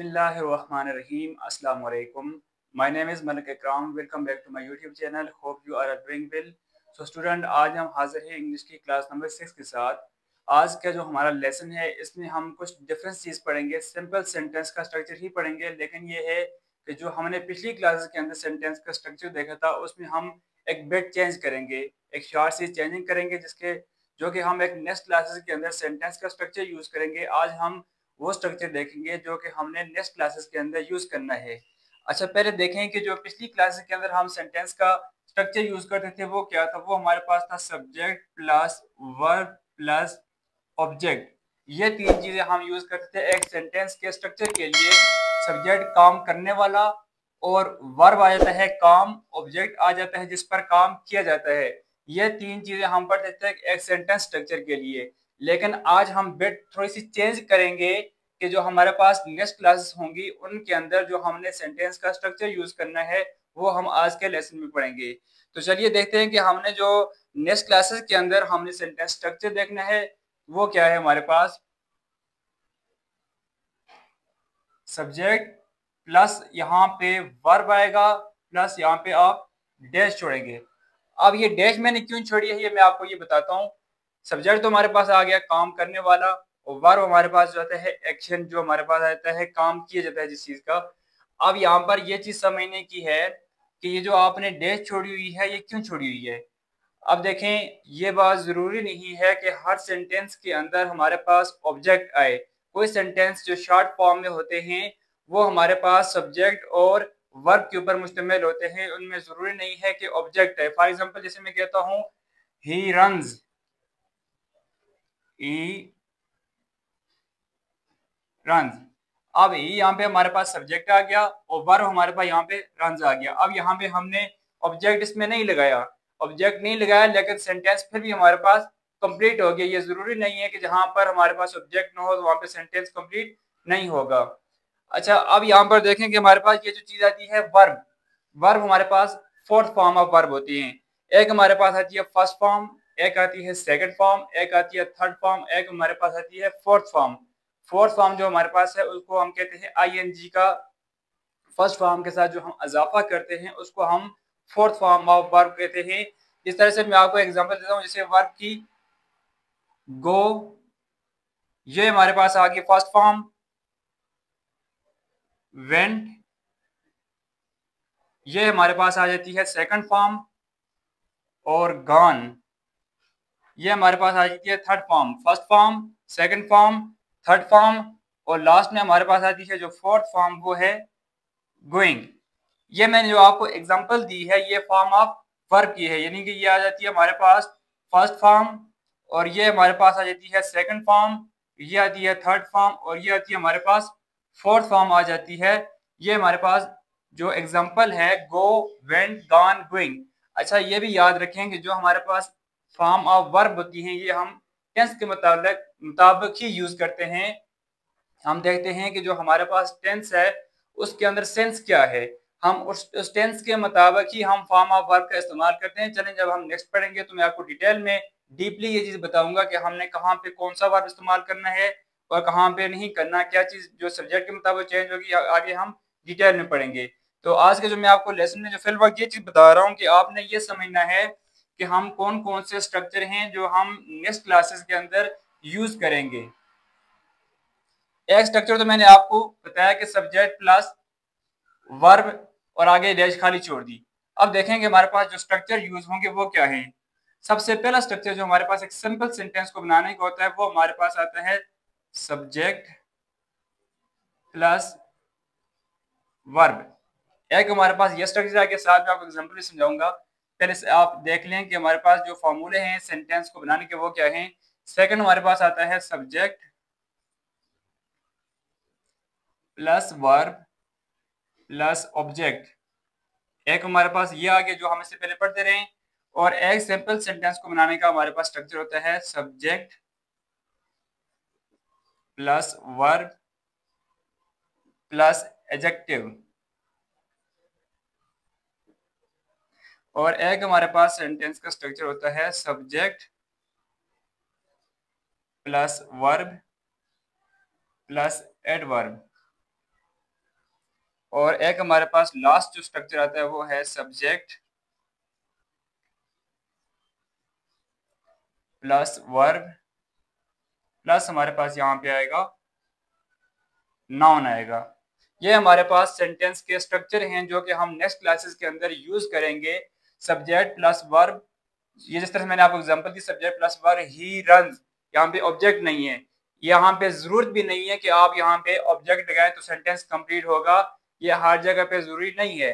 Bismillahirrahmanirrahim. Assalamu alaikum. My name is Malik Ikram. Welcome back to my YouTube channel. Hope you are doing well. So student, आज हम हाजिर हैं English की class number 6 के साथ। आज का जो हमारा लेसन है इसमें हम कुछ डिफरेंट चीज़ पढ़ेंगे। सिंपल सेंटेंस का स्ट्रक्चर ही पढ़ेंगे, लेकिन ये है कि जो हमने पिछली क्लासेस के अंदर सेंटेंस का स्ट्रक्चर देखा था उसमें हम एक बिट चेंज करेंगे, एक शॉर्ट सी चेंजिंग करेंगे जिसके जो कि हम एक नेक्स्ट क्लासेस के अंदर सेंटेंस का स्ट्रक्चर यूज़ करेंगे। आज हम वो स्ट्रक्चर देखेंगे जो कि हमने नेक्स्ट क्लासेस के अंदर यूज करना है। अच्छा, पहले देखें कि जो पिछली क्लासेस के अंदर हम सेंटेंस का स्ट्रक्चर यूज करते थे वो क्या था। वो हमारे पास था subject plus verb plus object. ये तीन चीजें हम यूज करते थे एक सेंटेंस के स्ट्रक्चर के लिए। सब्जेक्ट काम करने वाला, और वर्ब आ जाता है काम, ऑब्जेक्ट आ जाता है जिस पर काम किया जाता है। ये तीन चीजें हम पढ़ते थे एक सेंटेंस स्ट्रक्चर के लिए। लेकिन आज हम बिट थोड़ी सी चेंज करेंगे कि जो हमारे पास नेक्स्ट क्लासेस होंगी उनके अंदर जो हमने सेंटेंस का स्ट्रक्चर यूज करना है वो हम आज के लेसन में पढ़ेंगे। तो चलिए देखते हैं कि हमने जो नेक्स्ट क्लासेस के अंदर हमने सेंटेंस स्ट्रक्चर देखना है वो क्या है। हमारे पास सब्जेक्ट प्लस यहाँ पे वर्ब आएगा, प्लस यहाँ पे आप डैश छोड़ेंगे। अब ये डैश मैंने क्यों छोड़ी है ये मैं आपको ये बताता हूँ। सब्जेक्ट तो हमारे पास आ गया काम करने वाला, और वर्ब हमारे पास जो आता है एक्शन, जो हमारे पास आता है काम किया जाता है जिस चीज का। अब यहाँ पर ये चीज समझने की है कि ये जो आपने डैश छोड़ी हुई है ये क्यों छोड़ी हुई है। अब देखें, ये बात जरूरी नहीं है कि हर सेंटेंस के अंदर हमारे पास ऑब्जेक्ट आए। कोई सेंटेंस जो शॉर्ट फॉर्म में होते हैं वो हमारे पास सब्जेक्ट और वर्ब के ऊपर मुश्तमिल होते हैं, उनमें जरूरी नहीं है कि ऑब्जेक्ट है। फॉर एग्जांपल जैसे मैं कहता हूँ ही रन्स, ही रन्स। अब ही यहाँ पे हमारे पास सब्जेक्ट आ गया और वर्ब हमारे पास यहाँ पे रन्स आ गया। अब यहाँ पे हमने ऑब्जेक्ट इसमें नहीं लगाया, ऑब्जेक्ट नहीं लगाया, लेकिन सेंटेंस फिर भी हमारे पास कंप्लीट हो गया। ये जरूरी नहीं है कि जहां पर हमारे पास ऑब्जेक्ट ना हो तो वहां पे सेंटेंस कंप्लीट नहीं होगा। अच्छा, अब यहाँ पर देखें कि हमारे पास ये जो चीज आती है वर्ब। वर्ब हमारे पास फोर्थ फॉर्म ऑफ वर्ब होती है। एक हमारे पास आती है फर्स्ट फॉर्म, एक आती है सेकंड फॉर्म, एक आती है थर्ड फॉर्म, एक हमारे पास आती है फोर्थ फॉर्म। फोर्थ फॉर्म जो हमारे पास है उसको हम कहते हैं आईएनजी का। फर्स्ट फॉर्म के साथ जो हम इजाफा करते हैं उसको हम फोर्थ फॉर्म ऑफ वर्ब कहते हैं। इस तरह से मैं आपको एग्जांपल देता हूँ, जैसे वर्ब की गो, ये हमारे पास आ गई फर्स्ट फॉर्म। वेंट, ये हमारे पास आ जाती है सेकंड फॉर्म। और गॉन, ये हमारे पास आ जाती है third form. First form, second form, third form, और लास्ट में हमारे पास आती है जो फोर्थ फॉर्म वो है गोइंग। ये मैंने जो आपको एग्जांपल दी है ये फॉर्म ऑफ वर्ब की है, यानी कि ये आ जाती है हमारे पास फर्स्ट फॉर्म, और ये हमारे पास आ जाती है सेकंड फॉर्म, ये आती है थर्ड फॉर्म, और ये आती है हमारे पास फोर्थ फॉर्म आ जाती है। ये हमारे पास जो एग्जांपल है गो, वेंट, गॉन, गोइंग। अच्छा, ये भी याद रखें कि जो हमारे पास फॉर्म ऑफ वर्ब होती हैं ये हम टेंस के मुताबिक ही यूज करते हैं। हम देखते हैं कि जो हमारे पास टेंस है उसके अंदर सेंस क्या है, हम उस टेंस के मुताबिक ही हम फॉर्म ऑफ वर्ब का इस्तेमाल करते हैं। चलें, जब हम नेक्स्ट पढ़ेंगे तो मैं आपको डिटेल में डीपली ये चीज बताऊंगा कि हमने कहाँ पे कौन सा वर्ब इस्तेमाल करना है और कहाँ पे नहीं करना, क्या चीज जो सब्जेक्ट के मुताबिक चेंज होगी आगे हम डिटेल में पढ़ेंगे। तो आज के जो मैं आपको लेसन में जो फिल वक्त ये चीज बता रहा हूँ कि आपने ये समझना है कि हम कौन कौन से स्ट्रक्चर हैं जो हम नेक्स्ट क्लासेस के अंदर यूज करेंगे। एक स्ट्रक्चर तो मैंने आपको बताया कि सब्जेक्ट प्लस वर्ब और आगे डैश खाली छोड़ दी। अब देखेंगे हमारे पास जो स्ट्रक्चर यूज होंगे वो क्या है। सबसे पहला स्ट्रक्चर जो हमारे पास एक सिंपल सेंटेंस को बनाने का होता है वो हमारे पास आता है सब्जेक्ट प्लस वर्ब। एक हमारे पास ये स्ट्रक्चर है, साथ में आपको एग्जांपल भी समझाऊंगा। पहले से आप देख लें कि हमारे पास जो फॉर्मूले हैं सेंटेंस को बनाने के वो क्या हैं। सेकंड हमारे पास आता है subject plus verb plus object. एक हमारे पास ये आ गया जो हम इससे पहले पढ़ते रहे। और एक सिंपल सेंटेंस को बनाने का हमारे पास स्ट्रक्चर होता है subject plus verb plus adjective. और एक हमारे पास सेंटेंस का स्ट्रक्चर होता है subject plus verb plus adverb. और एक हमारे पास लास्ट जो स्ट्रक्चर आता है वो है सब्जेक्ट प्लस वर्ब प्लस हमारे पास यहाँ पे आएगा नाउन आएगा। ये हमारे पास सेंटेंस के स्ट्रक्चर हैं जो कि हम नेक्स्ट क्लासेस के अंदर यूज करेंगे। सब्जेक्ट प्लस वर्ब, ये जिस तरह से मैंने आपको example the, subject plus verb, he runs, यहाँ पे ऑब्जेक्ट नहीं है, यहाँ पे जरूरत भी नहीं है कि आप यहाँ पे ऑब्जेक्ट लगाएं तो सेंटेंस कंप्लीट होगा, ये हर जगह पे जरूरी नहीं है।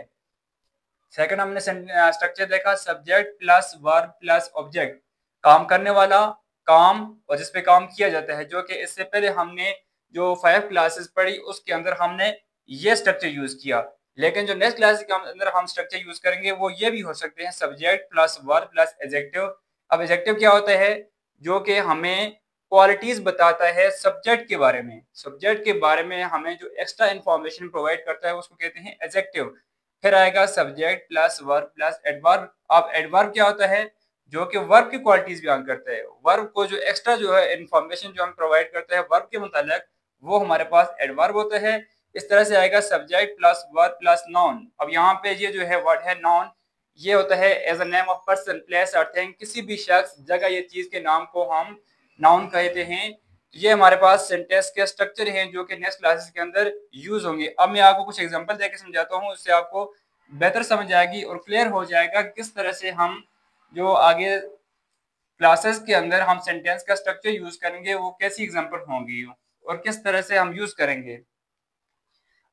सेकंड हमने स्ट्रक्चर देखा subject plus verb plus object, काम करने वाला, काम और जिसपे काम किया जाता है, जो कि इससे पहले हमने जो 5 क्लासेस पढ़ी उसके अंदर हमने ये स्ट्रक्चर यूज किया। लेकिन जो नेक्स्ट क्लास के अंदर हम स्ट्रक्चर यूज करेंगे वो ये भी हो सकते हैं subject plus verb plus adjective. अब एडजेक्टिव क्या होता है? जो कि हमें क्वालिटीज बताता है सब्जेक्ट के बारे में, सब्जेक्ट के बारे में हमें जो एक्स्ट्रा इंफॉर्मेशन प्रोवाइड करता है उसको कहते हैं एडजेक्टिव। फिर आएगा subject plus verb plus adverb. अब एडवर्ब क्या होता है? जो कि वर्ब की क्वालिटीज बयान करता है, वर्ब को जो एक्स्ट्रा जो है इंफॉर्मेशन जो हम प्रोवाइड करते हैं वर्ब के मुतालिक, वो हमारे पास एडवर्ब होता है। इस तरह से आएगा subject plus verb plus noun. अब यहाँ पे ये जो है वर्ड है नाउन, ये होता है as a name of person place और थिंग, किसी भी शख्स जगह या चीज के नाम को हम नाउन कहते हैं। ये हमारे पास सेंटेंस के स्ट्रक्चर हैं जो कि नेक्स्ट क्लासेस के अंदर यूज होंगे। अब मैं आपको कुछ एग्जांपल देके समझाता हूँ, उससे आपको बेहतर समझ आएगी और क्लियर हो जाएगा किस तरह से हम जो आगे क्लासेस के अंदर हम सेंटेंस का स्ट्रक्चर यूज करेंगे वो कैसी एग्जांपल होंगी और किस तरह से हम यूज करेंगे।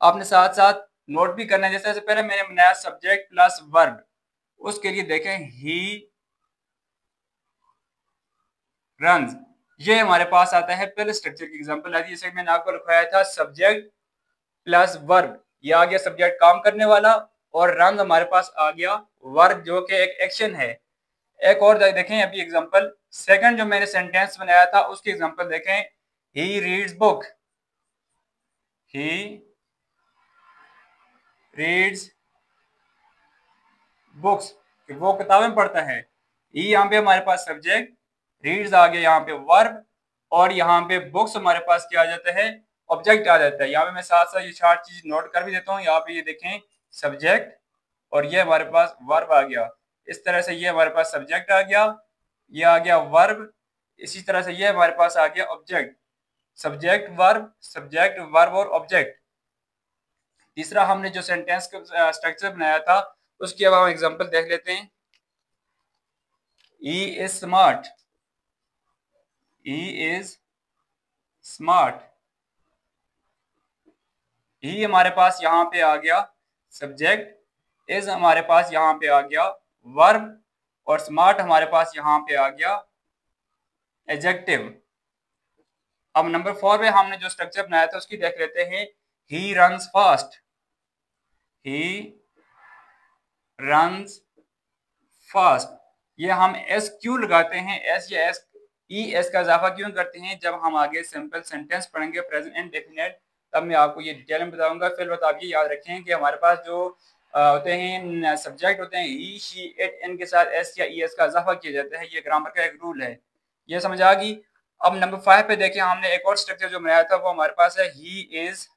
आपने साथ साथ नोट भी करना है। जैसे पहले मैंने बनाया सब्जेक्ट प्लस वर्ब, उसके लिए देखें ही रन्स, ये हमारे पास आता है पहले स्ट्रक्चर की एग्जांपल आती है। जैसे मैंने आपको लिखवाया था सब्जेक्ट प्लस वर्ब, ये आ गया सब्जेक्ट काम करने वाला, और रन हमारे पास आ गया वर्ब जो कि एक एक्शन है। एक और देखें अभी एग्जांपल, सेकंड जो मैंने सेंटेंस बनाया था उसकी एग्जांपल देखें, he reads book, he reads books, कि वो किताबें पढ़ता है। ही यहाँ पे हमारे पास सब्जेक्ट, रीड्स आ गया यहाँ पे वर्ब, और यहाँ पे बुक्स हमारे पास क्या आ जाता है? ऑब्जेक्ट आ जाता है। यहाँ पे मैं साथ साथ ये 4 चीज नोट कर भी देता हूँ। यहाँ पे ये देखें सब्जेक्ट, और ये हमारे पास वर्ब आ गया। इस तरह से ये हमारे पास सब्जेक्ट आ गया, ये आ गया वर्ब, इसी तरह से ये हमारे पास आ गया ऑब्जेक्ट। सब्जेक्ट वर्ब और ऑब्जेक्ट। तीसरा हमने जो सेंटेंस का स्ट्रक्चर बनाया था उसकी अब हम एग्जांपल देख लेते हैं। He is smart, he is smart, ही हमारे पास यहाँ पे आ गया सब्जेक्ट, इज हमारे पास यहाँ पे आ गया वर्ब, और स्मार्ट हमारे पास यहाँ पे आ गया एडजेक्टिव। अब नंबर 4 पे हमने जो स्ट्रक्चर बनाया था उसकी देख लेते हैं। He runs fast, he runs fast, ये हम एस क्यों लगाते हैं? एस या एस ई एस का इजाफा क्यों करते हैं? जब हम आगे सिंपल सेंटेंस पढ़ेंगे प्रेजेंट एंड डेफिनेट, तब मैं आपको ये डिटेल में बताऊंगा। फिर आप ये याद रखें कि हमारे पास जो होते हैं सब्जेक्ट होते हैं, ही शी इट, इनके साथ एस या ई एस का इजाफा किया जाता है। ये ग्रामर का एक रूल है, ये समझ आ गई। अब नंबर 5 पे देखिए, हमने एक और स्ट्रक्चर जो बनाया था वो हमारे पास है, ही इज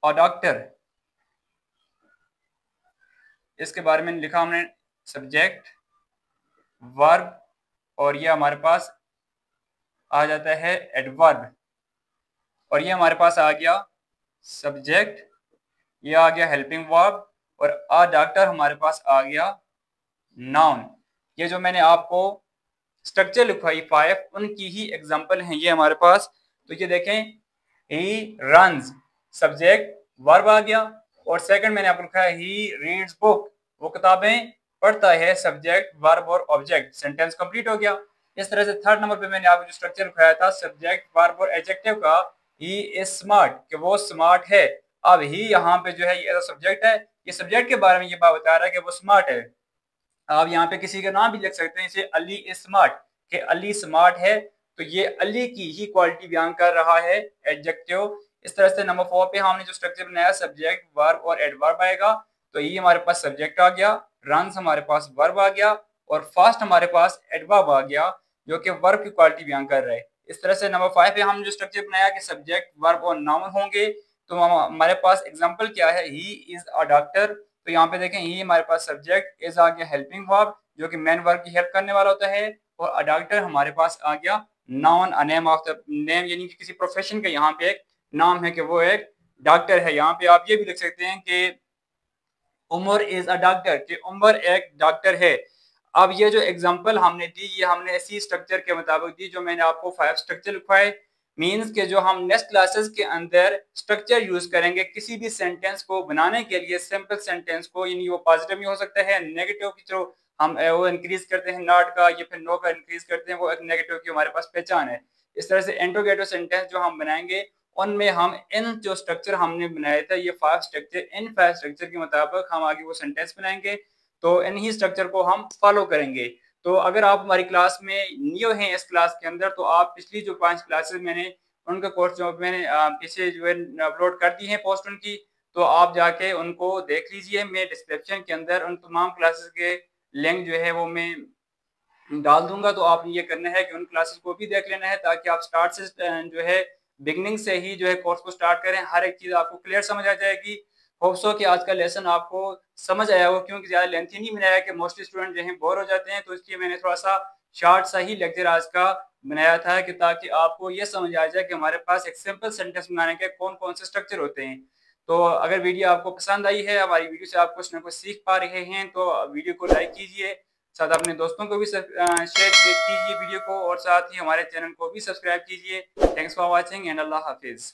अ डॉक्टर। इसके बारे में लिखा हमने सब्जेक्ट वर्ब, और ये हमारे पास आ जाता है एडवर्ब, और ये हमारे पास आ गया सब्जेक्ट, ये आ गया हेल्पिंग वर्ब, और अ डॉक्टर हमारे पास आ गया नाउन। ये जो मैंने आपको स्ट्रक्चर लिखवाई 5, उनकी ही एग्जांपल हैं ये हमारे पास। तो ये देखें, ही रन्स, सब्जेक्ट वर्ब आ गया, और सेकंड मैंने आपको लिखा है ही रीड्स बुक, वो किताबें पढ़ता है, सब्जेक्ट वर्ब और ऑब्जेक्ट, सेंटेंस कंप्लीट हो गया। इस तरह से थर्ड नंबर पे मैंने आपको जो स्ट्रक्चर लिखाया था सब्जेक्ट वर्ब और एडजेक्टिव का, ही इज स्मार्ट, कि वो स्मार्ट है। अब ही यहाँ पे जो है ये सब्जेक्ट है, ये सब्जेक्ट के बारे में ये बात बता रहा है कि वो स्मार्ट है। आप यहाँ पे किसी का नाम भी लिख सकते हैं, जैसे अली इज स्मार्ट, कि अली स्मार्ट है, तो ये अली की ही क्वालिटी बयान कर रहा है, एडजेक्टिव। इस तरह से नंबर 4 पे हमने जो स्ट्रक्चर बनाया सब्जेक्ट वर्ब और एडवर्ब आएगा। तो ये हमारे पास सब्जेक्ट आ गया, रन्स हमारे पास वर्ब आ गया, और फास्ट हमारे पास एडवर्ब आ गया जो कि वर्ब की क्वालिटी बयान कर रहा है। इस तरह से नंबर 5 पे हमने जो स्ट्रक्चर बनाया कि सब्जेक्ट वर्ब और नाउन होंगे, तो हमारे पास एग्जाम्पल क्या है, ही इज अ डॉक्टर। तो यहाँ पे देखें ही हमारे पास सब्जेक्ट, इज आ गया हेल्पिंग वर्ब जो कि मेन वर्ब की हेल्प करने वाला होता है, और अ डॉक्टर हमारे पास आ गया noun, a name of the name, यानी कि किसी प्रोफेशन का यहाँ पे एक नाम है कि वो एक डॉक्टर है। यहाँ पे आप ये भी लिख सकते हैं कि उमर इज अ डॉक्टर, कि उमर एक डॉक्टर है। अब ये जो एग्जांपल हमने दी ये हमने इसी स्ट्रक्चर के मुताबिक दी जो मैंने आपको 5 स्ट्रक्चर लिखवाए। मींस के जो हम नेक्स्ट क्लासेस के अंदर स्ट्रक्चर यूज करेंगे किसी भी सेंटेंस को बनाने के लिए, सिंपल सेंटेंस को, यानी वो पॉजिटिव भी हो सकता है, नेगेटिव की जो हम वो इंक्रीज करते हैं नॉट का या फिर नो का इंक्रीज करते हैं, वो एक नेगेटिव की हमारे पास पहचान है। इस तरह से इंट्रोगेटिव सेंटेंस जो हम बनाएंगे उनमें हम इन जो स्ट्रक्चर हमने बनाया था ये 5 स्ट्रक्चर, इन 5 स्ट्रक्चर के मुताबिक हम आगे वो सेंटेंस बनाएंगे। तो इन ही स्ट्रक्चर को हम फॉलो करेंगे। तो अगर आप हमारी क्लास में न्यू हैं इस क्लास के अंदर, तो आप पिछली जो 5 क्लासेस मैंने उनका कोर्स जो मैंने पीछे जो है अपलोड कर दी है पोस्ट उनकी, तो आप जाके उनको देख लीजिए। मैं डिस्क्रिप्शन के अंदर उन तमाम क्लासेस के लिंक जो है वो मैं डाल दूंगा। तो आपने ये करना है कि उन क्लासेस को भी देख लेना है ताकि आप स्टार्ट से जो है बिगनिंग से ही जो है कोर्स को स्टार्ट करें, हर एक चीज़ आपको क्लियर समझ आ जाएगी। होप सो कि आज का लेसन आपको समझ आया हो, क्योंकि ज़्यादा लेंथी नहीं बनाया कि मोस्टली स्टूडेंट जो है बोर हो जाते हैं, तो इसलिए मैंने थोड़ा सा शॉर्ट सा ही लेक्चर आज का बनाया था कि ताकि आपको ये समझ आ जाए कि हमारे पास एक सिंपल सेंटेंस बनाने के कौन कौन से स्ट्रक्चर होते हैं। तो अगर वीडियो आपको पसंद आई है, हमारी वीडियो से आप कुछ ना कुछ सीख पा रहे हैं, तो वीडियो को लाइक कीजिए, साथ अपने दोस्तों को भी शेयर कीजिए वीडियो को, और साथ ही हमारे चैनल को भी सब्सक्राइब कीजिए। थैंक्स फॉर वॉचिंग एंड अल्लाह हाफिज़।